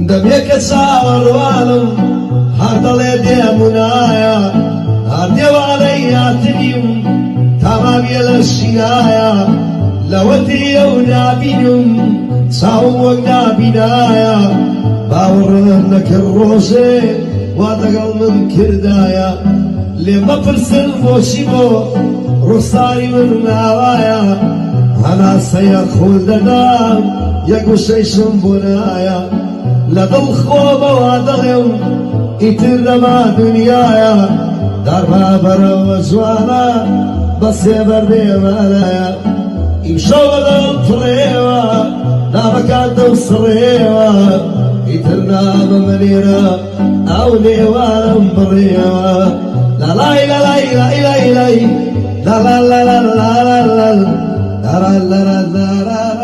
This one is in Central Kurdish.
دەبێت کە چاوەڕوانم هەر دەڵێ دێمونایە هەر دێوانەی هاتنیم تەمامیە لە شینایە لەوەتی ئەو نابینم چاوم وەک نابینایە باوەڕم نەکرد ڕۆژێ وا لەگەڵ من کردایە لێ مەپرسن بۆچی بۆ ڕوخساری من ناوایە هەناسەیە خۆل دەدام یەک وشەیشم بۆ نایە لە دڵ خۆمەوە دەڵێم ئیتر لەما دنیایە دەرما بەرەوە جوانە بەسێ بەردێمانایە ئیمشەو بەدەم پڕێوە نابەکان دەوسڕێوە ئیتر نابە منێرە ئەو لێوانم بڕێوە لەلای لەلای لای لای لای لا لا لا لا لا لا لا لا لا لا لا